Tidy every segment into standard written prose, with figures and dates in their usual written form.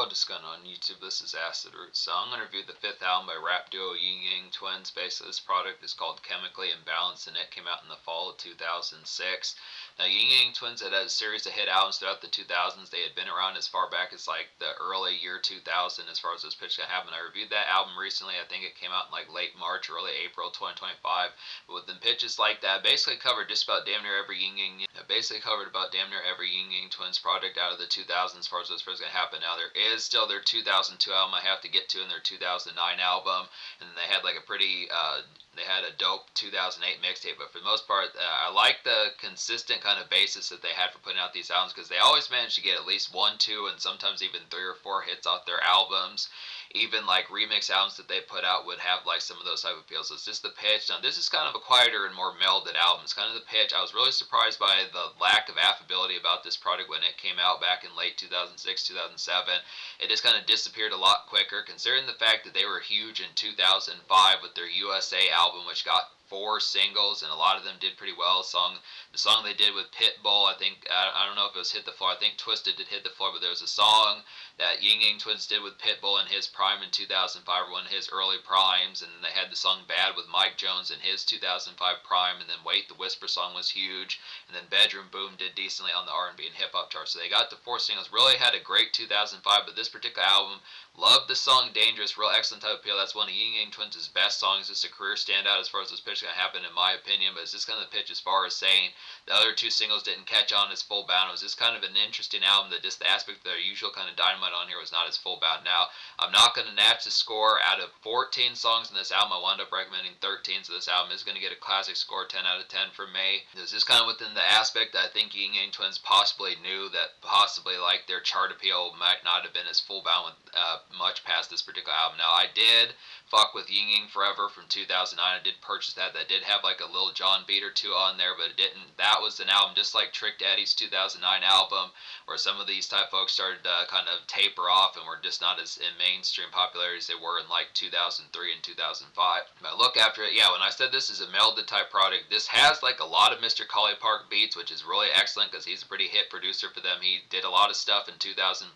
What is going on YouTube? This is Acid Root. So I'm going to review the fifth album by rap duo Ying Twins. Basically, this product is called Chemically Imbalanced, and it came out in the fall of 2006. Now, Ying Twins had a series of hit albums throughout the 2000s. They had been around as far back as like the early year 2000 as far as this pitch can happen. I reviewed that album recently. I think it came out in like late March, early April 2025. But with the pitches like that, basically covered just about damn near every Ying Twins project out of the 2000s as far as this was going to happen. Now, there is still their 2002 album I have to get to, and their 2009 album, and then they had like a pretty they had a dope 2008 mixtape. But for the most part, I like the consistent kind of basis that they had for putting out these albums, because they always managed to get at least 1, 2, and sometimes even 3 or 4 hits off their albums. Even like remix albums that they put out would have like some of those type of feels. So it's just the pitch. Now, this is kind of a quieter and more melded album. It's kind of the pitch. I was really surprised by the lack of affability about this product when it came out back in late 2006, 2007. It just kind of disappeared a lot quicker, considering the fact that they were huge in 2005 with their USA album, which got 4 singles, and a lot of them did pretty well. The song they did with Pitbull, I think, I don't know if it was Hit the Floor. I think Twisted did Hit the Floor, but there was a song that Ying Twins did with Pitbull in his prime in 2005, or one of his early primes, and then they had the song Bad with Mike Jones in his 2005 prime, and then Wait the Whisper song was huge, and then Bedroom Boom did decently on the R&B and hip-hop charts. So they got to 4 singles, really had a great 2005, but this particular album, loved the song Dangerous, real excellent type of appeal. That's one of Ying Twins' best songs. Just a career standout as far as this pitch going to happen, in my opinion. But it's just kind of the pitch as far as saying the other 2 singles didn't catch on as full bound. It was just kind of an interesting album that just the aspect of their usual kind of dynamite on here was not as full bound. Now, I'm not going to match the score. Out of 14 songs in this album, I wound up recommending 13. So this album is going to get a classic score, 10 out of 10 from me. It was just kind of within the aspect that I think Ying Twins possibly knew that possibly like their chart appeal might not have been as full bound with much past this particular album. Now, I did fuck with Ying Forever from 2009. I did purchase that. That did have like a Lil Jon beat or 2 on there, but it didn't. That was an album just like Trick Daddy's 2009 album, where some of these type folks started to kind of taper off and were just not as in mainstream popularity as they were in like 2003 and 2005. But look after it, yeah, when I said this is a melded type product, this has like a lot of Mr. Collie Park beats, which is really excellent because he's a pretty hit producer for them. He did a lot of stuff in 2005.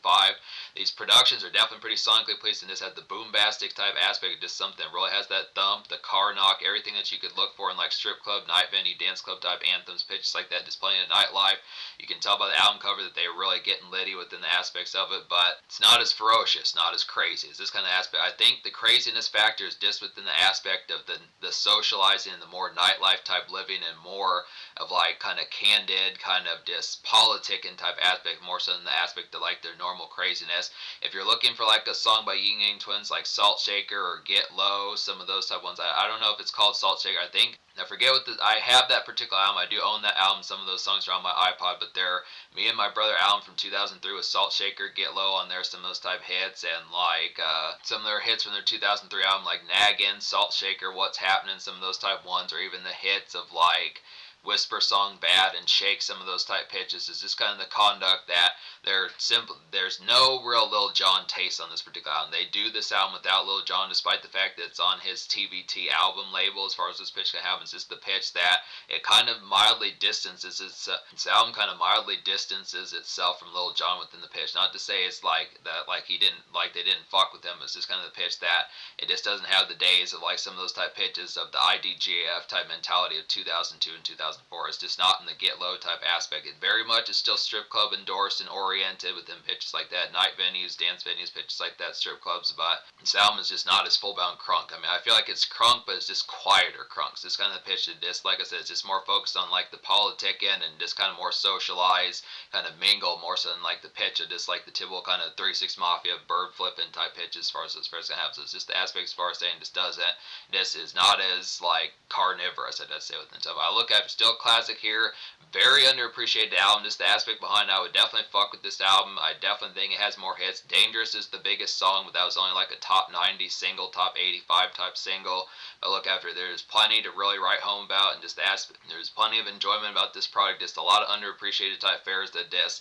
These productions are definitely pretty sonically pleased, and this has the boombastic type aspect, just something that really has that thump, the car knock, everything that you could look for in like strip club, night venue, dance club type anthems, pitches like that, displaying in nightlife. You can tell by the album cover that they were really getting litty within the aspects of it, but it's not as ferocious, not as crazy. It's this kind of aspect. I think the craziness factor is just within the aspect of the socializing and the more nightlife type living, and more of like kind of candid, kind of just politicking type aspect, more so than the aspect of like their normal craziness. If you're looking for like a song by Ying Twins like Salt Shaker or Get Low, some of those type ones, I don't know if it's called Salt Shaker. I forget what I have that particular album. I do own that album. Some of those songs are on my iPod, but they're me and my brother album from 2003 with Salt Shaker, Get Low on there, some of those type hits, and like some of their hits from their 2003 album like Naggin, Salt Shaker, What's Happening, some of those type ones, or even the hits of like Whisper song Bad and Shake, some of those type pitches. Is just kind of the conduct that they're simple. There's no real Lil Jon taste on this particular album. They do this album without Lil Jon, despite the fact that it's on his TBT album label. As far as this pitch can happen, it's just the pitch that it kind of mildly distances its album kind of mildly distances itself from Lil Jon within the pitch. Not to say it's like that, like they didn't fuck with him. It's just kind of the pitch that it just doesn't have the days of like some of those type pitches of the IDGAF type mentality of 2002 and 2004. It's just not in the Get Low type aspect. It very much is still strip club endorsed and oriented within pitches like that, night venues, dance venues, pitches like that, strip clubs. But this album is just not as full bound crunk. I mean, I feel like it's crunk, but it's just quieter crunk. It's just kind of the pitch that just, like I said, it's just more focused on like the politicking and just kind of more socialized, kind of mingle, more so than like the pitch of just like the typical kind of 3-6 Mafia bird flipping type pitch as far as this first gonna have. So it's just the aspect as far as saying just does it. This is not as like carnivorous, I'd say within stuff. I look at it, still classic here, very underappreciated album. Just the aspect behind it, I would definitely fuck with this album. I definitely think it has more hits. Dangerous is the biggest song, but that was only like a top 90 single, top 85 type single. But look after it, there's plenty to really write home about, and just the aspect, there's plenty of enjoyment about this product. Just a lot of underappreciated type fares that this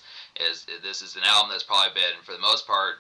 is an album that's probably been, for the most part,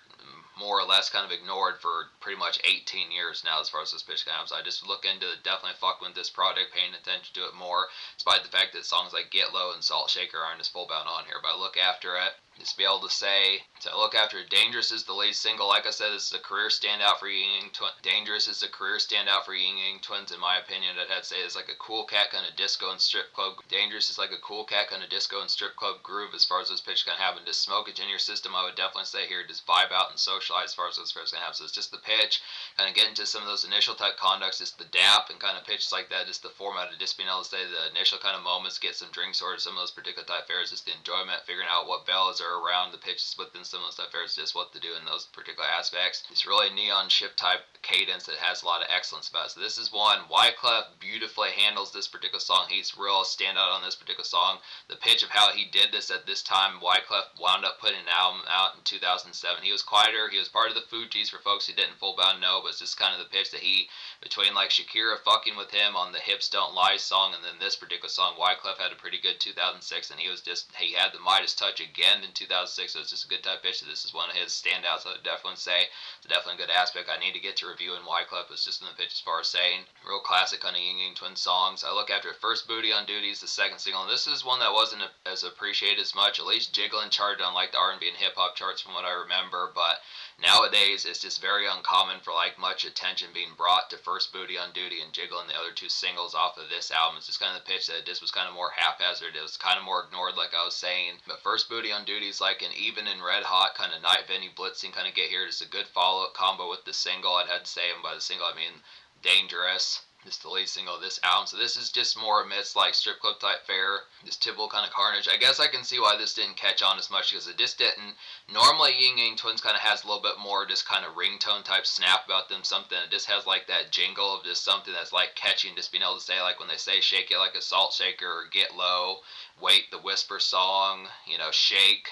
more or less kind of ignored for pretty much 18 years now as far as this pitch comes. I just look into it, definitely fuck with this product, paying attention to it more, despite the fact that songs like Get Low and Salt Shaker aren't as full bound on here. But I look after it. Just be able to say, to look after Dangerous is the lead single. Like I said, this is a career standout for Ying Dangerous is a career standout for Ying Twins, in my opinion. I'd have to say it's like a cool cat kind of disco and strip club. Dangerous is like a cool cat kind of disco and strip club groove as far as those pitches can have. And just smoke it in your system, I would definitely say here. Just vibe out and socialize as far as those pitches can have. So it's just the pitch, kind of get into some of those initial type conducts, just the dap and kind of pitches like that, just the format of just being able to say the initial kind of moments, get some drinks or some of those particular type fares, just the enjoyment, figuring out what bells are around the pitches within some of those type fares, just what to do in those particular aspects. It's really neon shift type cadence that has a lot of excellence about it. So this is one. Wyclef beautifully handles this particular song. He's real standout on this particular song. The pitch of how he did this at this time, Wyclef wound up putting an album out in 2007. He was quieter. He was part of the Fugees for folks who didn't full bound know, but it's just kind of the pitch that he, between like Shakira fucking with him on the Hips Don't Lie song and then this particular song, Wyclef had a pretty good 2006, and he had the Midas touch again in 2006, so it's just a good type pitch. This is one of his standouts, I would definitely say. It's definitely a good aspect. I need to get to reviewing Wyclef. It's just in the pitch as far as saying. Real classic kind of Ying Twin songs. I look after First Booty on Duty is the second single, and this is one that wasn't as appreciated as much. At least Jigglin' charted on like the R&B and hip-hop charts from what I remember, but nowadays it's just very uncommon for like much attention being brought to First Booty on Duty and Jigglin', the other two singles off of this album. It's just kind of the pitch that this was kind of more haphazard. It was kind of more ignored, like I was saying. But First Booty on Duty is like an even and red hot kind of night venue blitzing kind of get here. It's a good follow-up combo with the single, I'd have to say, and by the single I mean Dangerous. This is the lead single of this album. So this is just more amidst like strip club type fare, this typical kind of carnage. I guess I can see why this didn't catch on as much, because it just didn't. Normally Ying Twins kind of has a little bit more just kind of ringtone type snap about them, something that just has like that jingle of just something that's like catchy, and just being able to say like when they say shake it like a salt shaker or get low, wait, the whisper song, shake,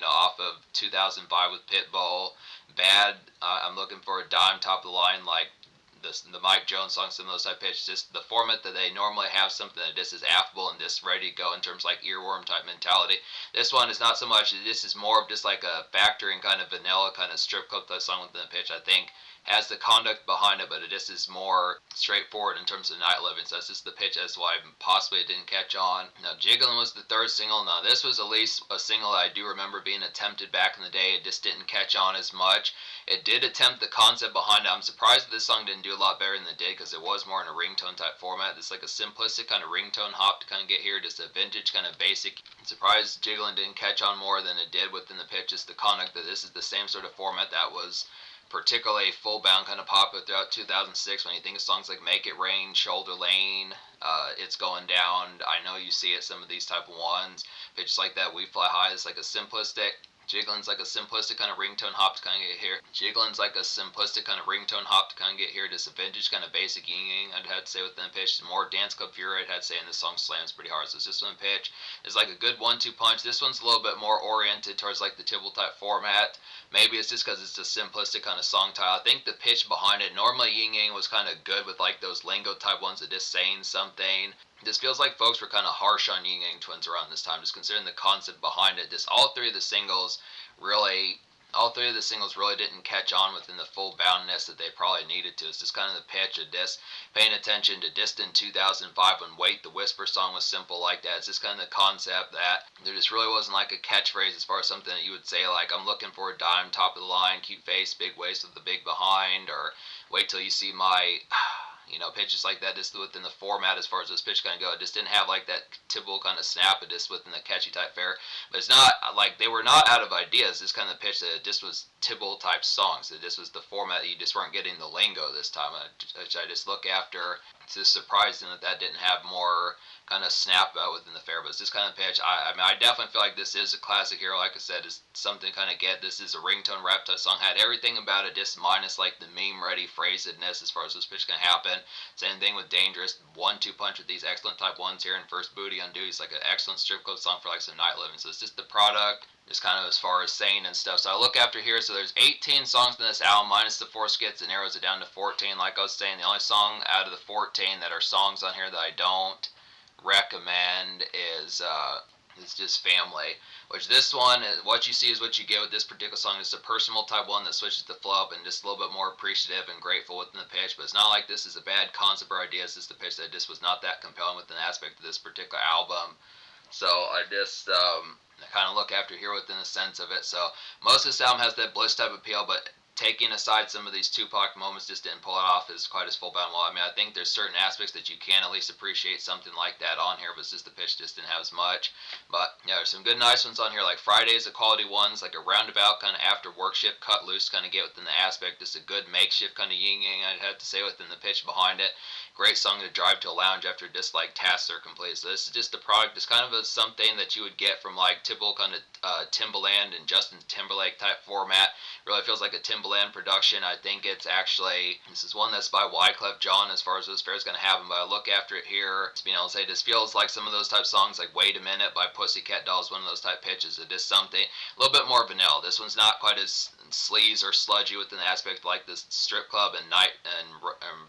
off of 2005 with Pitbull, bad, I'm looking for a dime, top of the line, like the Mike Jones song, some of those type pitches, just the format that they normally have, something that just is affable and just ready to go in terms of like earworm type mentality. This one is not so much. This is more of just like a factoring kind of vanilla kind of strip club type song within the pitch. I think has the conduct behind it, but it just is more straightforward in terms of night living. So that's just the pitch as why possibly it didn't catch on. Now Jigglin' was the third single. Now this was at least a single that I do remember being attempted back in the day. It just didn't catch on as much. It did attempt the concept behind it. I'm surprised that this song didn't do a lot better than it did, because it was more in a ringtone type format. It's like a simplistic kind of ringtone hop to kind of get here, just a vintage kind of basic. I'm surprised Jigglin' didn't catch on more than it did within the pitch. Just the conduct that this is the same sort of format that was particularly full bound kind of popular throughout 2006. When you think of songs like Make It Rain, Shoulder Lane, It's Going Down, I Know You See It, some of these type of ones, pitches like that, We Fly High is like a simplistic. Jigglin's like a simplistic kind of ringtone hop to kind of get here. Jigglin's like a simplistic kind of ringtone hop to kind of get here. Just a vintage kind of basic Ying, I'd have to say, within the pitch. More Dance Club Fury, I'd have to say, and this song slams pretty hard. So it's just one pitch. It's like a good 1-2 punch. This one's a little bit more oriented towards like the typical type format. Maybe it's just because it's a simplistic kind of song title. I think the pitch behind it, normally Ying was kind of good with like those lingo type ones that just saying something. This feels like folks were kind of harsh on Ying Twins around this time, just considering the concept behind it. Just all three of the singles really didn't catch on within the full boundness that they probably needed to. It's just kind of the pitch of this, paying attention to Distant 2005 when Wait, the Whisper song was simple like that. It's just kind of the concept that there just really wasn't like a catchphrase as far as something that you would say like, I'm looking for a dime, top of the line, cute face, big waist with the big behind, or wait till you see my... pitches like that, just within the format as far as this pitch kind of go. It just didn't have like that typical kind of snap, but just within the catchy type fare. But it's not like they were not out of ideas. This kind of pitch that it just was typical type songs. It just was the format. You just weren't getting the lingo this time, which I just look after. It's just surprising that didn't have more kind of snap out within the fare. But it's this kind of pitch. I mean, I definitely feel like this is a classic here. Like I said, it's something to kind of get. This is a ringtone rap type song. Had everything about it, just minus like the meme ready phrasedness as far as this pitch can happen. Same thing with Dangerous. 1-2 punch with these excellent type ones here. And First Booty on Duty is like an excellent strip club song for like some night living. So it's just the product, just kind of as far as saying and stuff. So I look after here. So there's 18 songs in this album minus the 4 skits, and narrows it down to 14. Like I was saying, the only song out of the 14 that are songs on here that I don't recommend is just Family, which this one, what you see is what you get with this particular song. It's a personal type one that switches the flow up and just a little bit more appreciative and grateful within the pitch. But it's not like this is a bad concept or idea. It's just the pitch that just was not that compelling within the aspect of this particular album. So I just kind of look after here within the sense of it. So most of this album has that bliss type appeal, but taking aside some of these Tupac moments just didn't pull it off as quite as full bound well. I mean, I think there's certain aspects that you can at least appreciate something like that on here, but it's just the pitch just didn't have as much. But yeah, there's some good nice ones on here, like Fridays, the quality ones, like a roundabout kind of after work shift cut loose kind of get within the aspect, just a good makeshift kind of yin yang, I'd have to say, within the pitch behind it. Great song to drive to a lounge after just like tasks are complete. So this is just a product. It's kind of something that you would get from like typical kind of Timbaland and Justin Timberlake type format. Really feels like a Timbaland production. I think it's actually, this is one that's by Wyclef Jean as far as those fairs going to happen, but I look after it here, it's being able to say this feels like some of those type songs like Wait a Minute by Pussycat Dolls, one of those type pitches. It is something a little bit more vanilla. This one's not quite as sleaze or sludgy within the aspect like this strip club and night and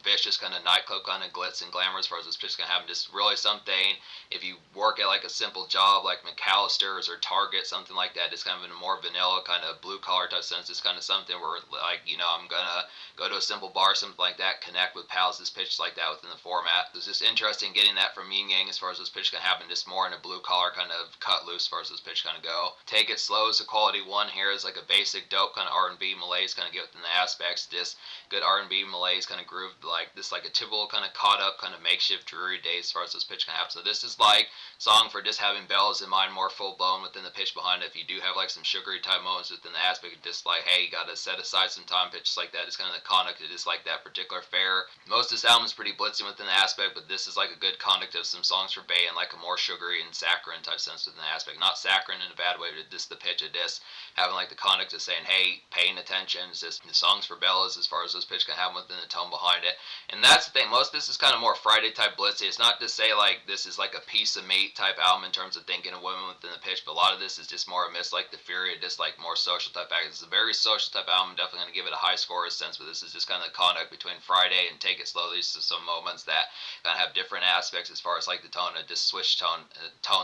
vicious kind of nightclub kind of glitz and glamour as far as this pitch can happen. Just really something, if you work at like a simple job like McAllister's or Target, something like that, just kind of in a more vanilla kind of blue collar type sense. It's kind of something where like, you know, I'm gonna go to a simple bar, something like that, connect with pals, this pitch like that within the format. It's just interesting getting that from Ying Yang as far as this pitch can happen, just more in a blue collar kind of cut loose as far as this pitch kind of go. Take It Slow is a quality one here, is like a basic dope kind of R&B malaise kind of get within the aspects. Just good R&B malaise kind of groove, like this, like a typical kind of caught up kind of makeshift dreary day as far as this pitch can happen. So this is like song for just having bells in mind, more full blown within the pitch behind it. If you do have like some sugary type moments within the aspect, just like, hey, you gotta set aside some time, pitches like that. It's kind of the conduct. It is like that particular fair. Most of this album is pretty blitzing within the aspect, but this is like a good conduct of some songs for Bay and like a more sugary and saccharine type sense within the aspect. Not saccharine in a bad way, but just the pitch of this having like the conduct of saying, hey, paying attention. It's just the songs for Bellas as far as those pitch can have within the tone behind it. And that's the thing. Most of this is kind of more Friday type blitzy. It's not to say like this is like a piece of meat type album in terms of thinking of women within the pitch, but a lot of this is just more amidst like the fury, just like more social type act. It's a very social type album. Definitely going to give it a high score sense, but this is just kind of the conduct between Friday and Take It Slow. These are some moments that kind of have different aspects as far as like the tone, and just switch tone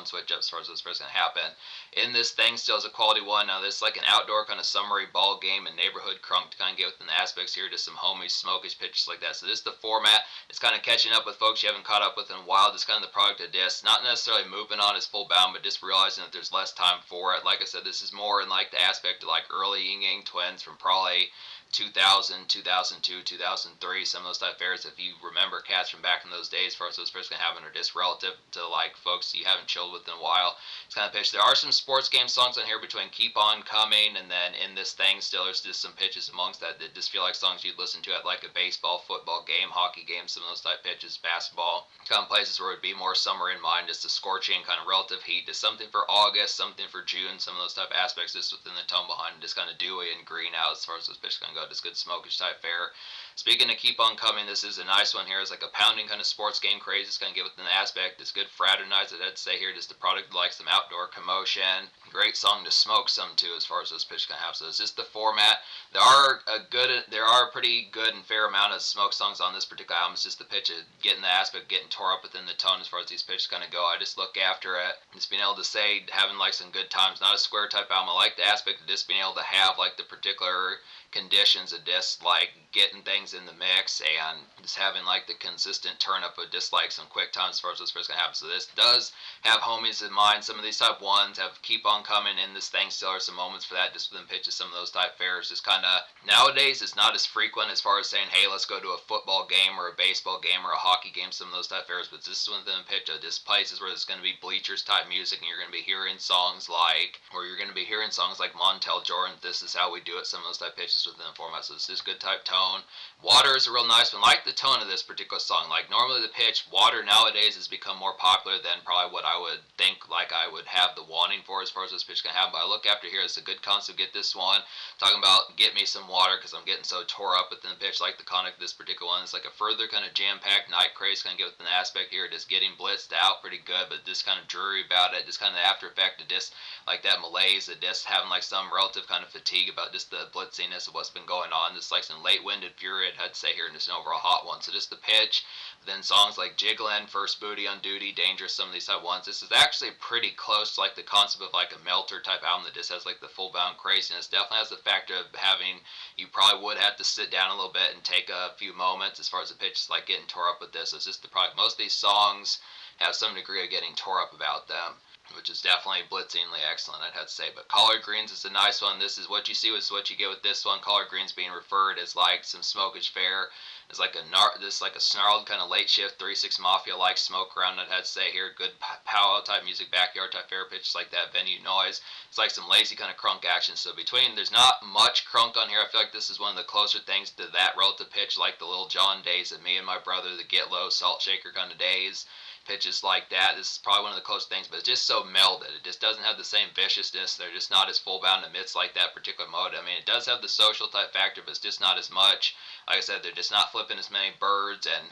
switch up as far as what's going to happen. In this thing still is a quality one. Now this is like an outdoor kind of summery ball game and neighborhood crunk to kind of get within the aspects here, just some homies, smokish pitches like that. So this is the format. It's kind of catching up with folks you haven't caught up with in a while. Just kind of the product of this. Not necessarily moving on as full bound, but just realizing that there's less time for it. Like I said, this is more in like the aspect of like early Ying Yang Twins from probably 2000, 2002, 2003, some of those type fairs. If you remember cats from back in those days, as far as those fairs can happen, are just relative to like folks you haven't chilled with in a while. It's kind of pitch. There are some sports game songs on here between Keep On Coming and then In This Thing. Still, there's just some pitches amongst that just feel like songs you'd listen to at like a baseball, football game, hockey game, some of those type pitches, basketball. Kind of places where it would be more summer in mind, just a scorching kind of relative heat, just something for August, something for June, some of those type aspects just within the tone behind it, just kind of dewy and green out as far as those pitches kind of go. Just good smokish type fare. Speaking of Keep On Coming, this is a nice one here. It's like a pounding kind of sports game craze. It's going to get within the aspect. It's good fraternize, I'd say here. Just a product like some outdoor commotion. Great song to smoke some too as far as this pitch can have. So it's just the format. There are a pretty good and fair amount of smoke songs on this particular album. It's just the pitch of getting the aspect, getting tore up within the tone as far as these pitches kind of go. I just look after it. Just being able to say, having like some good times. Not a square type album. I like the aspect of just being able to have like the particular conditions of just like getting things in the mix and just having like the consistent turn up of just like some quick times as far as this first gonna happen. So this does have homies in mind. Some of these type ones have Keep On Coming in this thing. Still are some moments for that just within pitches. Some of those type fairs just kind of nowadays it's not as frequent as far as saying, hey, let's go to a football game or a baseball game or a hockey game, some of those type fairs, but this is within pitch of just places where there's going to be bleachers type music and you're going to be hearing songs like, or you're going to be hearing songs like Montel Jordan, This Is How We Do It, some of those type pitches within the format. So this is good type tone. Water is a real nice one. Like the tone of this particular song. Like normally the pitch, Water nowadays has become more popular than probably what I would think like I would have the wanting for as far as this pitch can have. But I look after here, it's a good concept. Get this one. Talking about get me some water because I'm getting so tore up within the pitch. Like the conduct of this particular one. It's like a further kind of jam-packed night craze kind of get within the aspect here. Just getting blitzed out pretty good, but just kind of dreary about it. Just kind of the after effect of just like that malaise, of just having like some relative kind of fatigue about just the blitziness of what's been going on. Just like some late-winded fury, I'd say here, and just an overall hot one. So just the pitch, then songs like Jigglin', First Booty on Duty, Dangerous, some of these type ones. This is actually pretty close to like the concept of like a Melter type album that just has like the full-bound craziness. Definitely has the factor of having, you probably would have to sit down a little bit and take a few moments as far as the pitch is like getting tore up with this. It's just the product. Most of these songs have some degree of getting tore up about them. which is definitely blitzingly excellent, I'd have to say. But collard greens is a nice one. This is what you see is what you get with this one. Collard greens being referred as like some smokage fare. It's like a snarled kind of late shift 3-6 Mafia like smoke around. I'd have to say here, good powwow type music, backyard type fair pitches like that, venue noise. It's like some lazy kind of crunk action. So between, there's not much crunk on here. I feel like this is one of the closer things to that relative pitch, like the Little John days of me and my brother, the Get Low, Salt Shaker kind of days. Pitches like that. This is probably one of the closest things, but it's just so melded. It just doesn't have the same viciousness. They're just not as full bound amidst like that particular mode. I mean, it does have the social type factor, but it's just not as much. Like I said, they're just not flipping as many birds and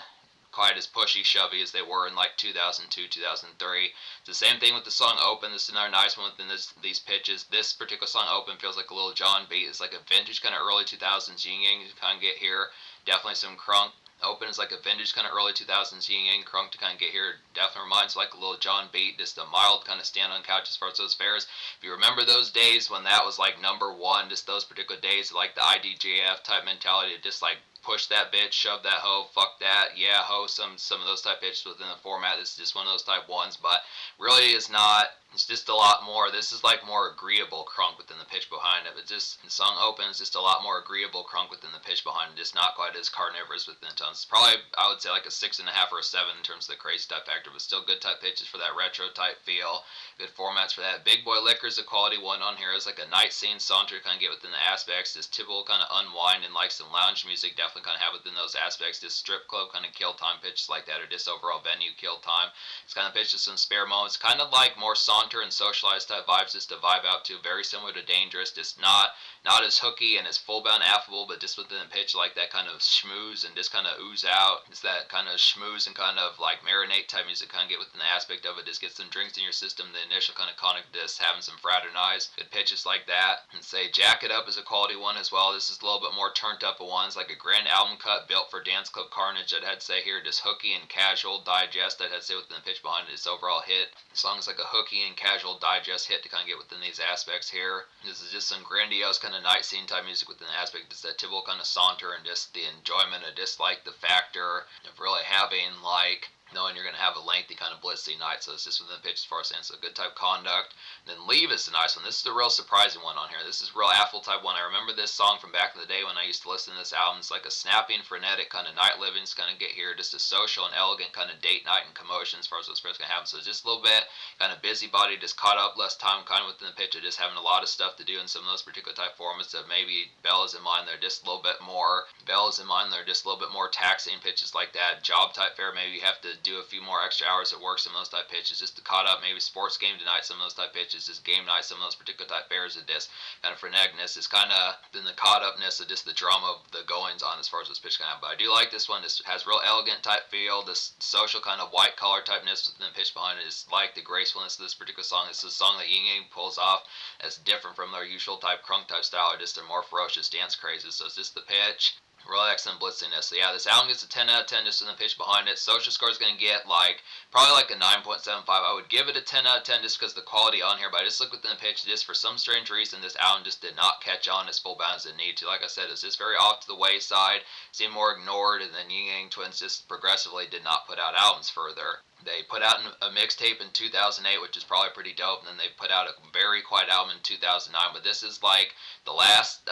quite as pushy, shovey as they were in like 2002, 2003. It's the same thing with the song Open. This is another nice one within these pitches. This particular song Open feels like a Little John beat. It's like a vintage kind of early 2000s Ying you kind of get here. Definitely some crunk. Open is like a vintage kind of early 2000s Ying crunk to kind of get here. Definitely reminds like a Little John beat, just a mild kind of stand on couch as far as those fairs. If you remember those days when that was like number one, just those particular days, like the IDJF type mentality, just like push that bitch, shove that hoe, fuck that, yeah, hoe, some of those type pitches within the format. This is just one of those type ones, but really is not. It's just a lot more. This is like more agreeable crunk within the pitch behind it. But just the song Open is just a lot more agreeable crunk within the pitch behind it. Just not quite as carnivorous within the tones. It's probably, I would say, like a 6.5 or a 7 in terms of the crazy type factor, but still good type pitches for that retro type feel. Good formats for that. Big Boy Liquor is a quality one on here. It's like a night scene saunter kind of get within the aspects. This typical kind of unwind and like some lounge music definitely kind of have within those aspects. This strip club kind of kill time pitches like that, or just overall venue kill time. It's kind of pitched with some spare moments. Kind of like more saunter and socialized type vibes just to vibe out to. Very similar to Dangerous. Just not as hooky and as full bound affable, but just within the pitch like that kind of schmooze and just kind of ooze out. It's that kind of schmooze and kind of like marinate type music kind of get within the aspect of it. Just get some drinks in your system. The initial kind of conic disc having some fraternize. Good pitches like that. And say Jack It Up is a quality one as well. This is a little bit more turned up of ones, like a grand album cut built for Dance Club Carnage. I'd had to say here, just hooky and casual digest. I'd had to say within the pitch behind it, its overall hit. The song's like a hooky and casual digest hit to kind of get within these aspects here. This is just some grandiose kind of night scene type music within the aspect. It's that typical kind of saunter and just the enjoyment of just like the factor of really having like knowing you're going to have a lengthy kind of blitzy night. So it's just within the pitch as far as saying, so good type conduct. And then Leave is a nice one. This is the real surprising one on here. This is real affable type one. I remember this song from back in the day when I used to listen to this album. It's like a snappy and frenetic kind of night living. It's going to get here, just a social and elegant kind of date night and commotion as far as what's going to happen. So it's just a little bit kind of busybody, just caught up, less time kind of within the pitch of just having a lot of stuff to do in some of those particular type formats that maybe Bella's in mind. They're just a little bit more, taxing pitches like that. Job type fare, maybe you have to do a few more extra hours at work, some of those type pitches, just to caught up, maybe sports game tonight, some of those type pitches, just game night, some of those particular type fares of this kind of freneticness is kind of then the caught upness of just the drama of the goings on as far as this pitch kind of. But I do like this one. This has real elegant type feel, this social kind of white collar typeness within the pitch behind it is like the gracefulness of this particular song. This is a song that Ying pulls off as different from their usual type crunk type style, or just their more ferocious dance crazes. So it's just the pitch. Real excellent blitziness. So yeah, this album gets a 10 out of 10 just in the pitch behind it. Social score is going to get like probably like a 9.75. I would give it a 10 out of 10 just because the quality on here. But I just look within the pitch. Just for some strange reason, this album just did not catch on as full bound as it needed to. Like I said, it's just very off to the wayside. Seemed more ignored, and then Ying Yang Twins just progressively did not put out albums further. They put out a mixtape in 2008, which is probably pretty dope, and then they put out a very quiet album in 2009. But this is like the last,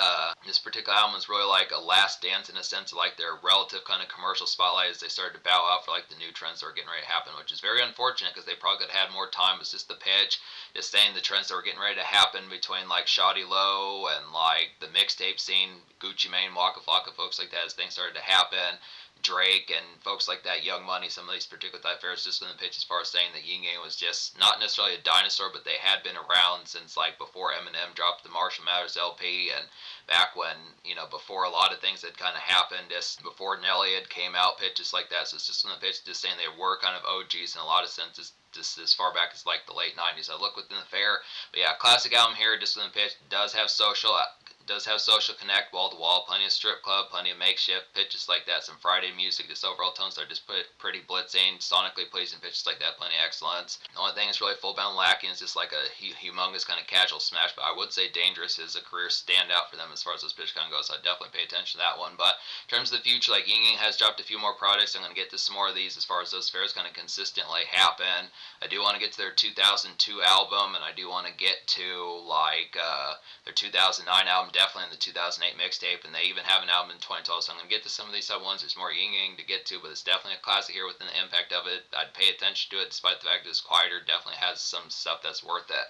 this particular album is really like a last dance in a sense of like their relative kind of commercial spotlight as they started to bow out for like the new trends that were getting ready to happen, which is very unfortunate because they probably could have had more time. It's just the pitch, just saying the trends that were getting ready to happen between like Shoddy Low and like the mixtape scene, Gucci Mane, Waka Flocka, folks like that as things started to happen. Drake and folks like that, Young Money, some of these particular type fairs just in the pitch as far as saying that Ying Yang was just not necessarily a dinosaur, but they had been around since like before Eminem dropped the Marshall Mathers LP and back when, before a lot of things had kind of happened, just before Nelly had came out, pitches like that. So it's just in the pitch just saying they were kind of OGs in a lot of senses. Just as far back as like the late 90s. I look within the fair, but yeah, classic album here, just in the pitch, does have social. does have social connect, wall to wall, plenty of strip club, plenty of makeshift pitches like that, some Friday music, just overall tones are just pretty blitzing, sonically pleasing pitches like that, plenty of excellence. The only thing that's really full bound lacking is just like a humongous kind of casual smash, but I would say Dangerous is a career standout for them as far as this pitch kind of goes, so I'd definitely pay attention to that one. But in terms of the future, like Ying has dropped a few more products. I'm going to get to some more of these as far as those fairs kind of consistently happen. I do want to get to their 2002 album, and I do want to get to like their 2009 album, definitely in the 2008 mixtape, and they even have an album in 2012. So I'm going to get to some of these ones. There's more Ying to get to, but it's definitely a classic here within the impact of it. I'd pay attention to it, despite the fact that it's quieter. Definitely has some stuff that's worth it.